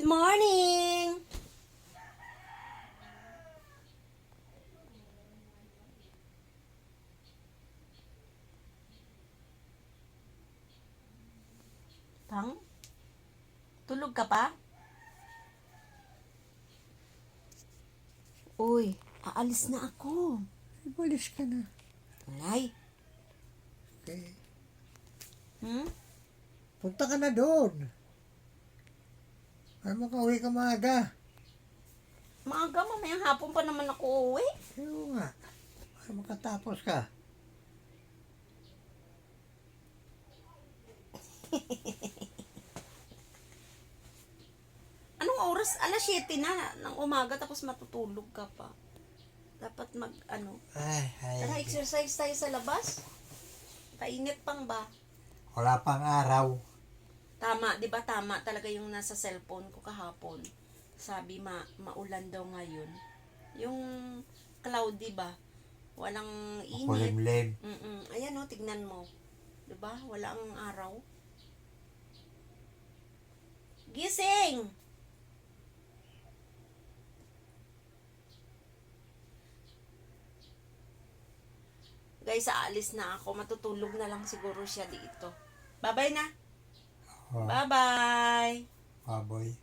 Good morning! Pang? Tulog ka pa? Uy, aalis na ako. Ibalis ka na. Nay? Okay. Punta ka na doon. Ay makauwi ka maaga. Maaga, mamayang hapon pa naman ako uwi. Oo nga. Ay makatapos ka. Anong oras? Alas 7 na ng umaga tapos matutulog ka pa. Dapat Tara, exercise tayo sa labas. Kainit pang ba? Wala pang araw. Tama, di ba tama talaga yung nasa cellphone ko kahapon. Sabi maulan daw ngayon. Yung cloudy ba? Walang init. Kulimlim. Ayan o, tignan mo. Di ba? Wala ang araw. Gising! Guys, aalis na ako. Matutulog na lang siguro siya dito. Bye-bye na. Oh, Bye-bye! baboy.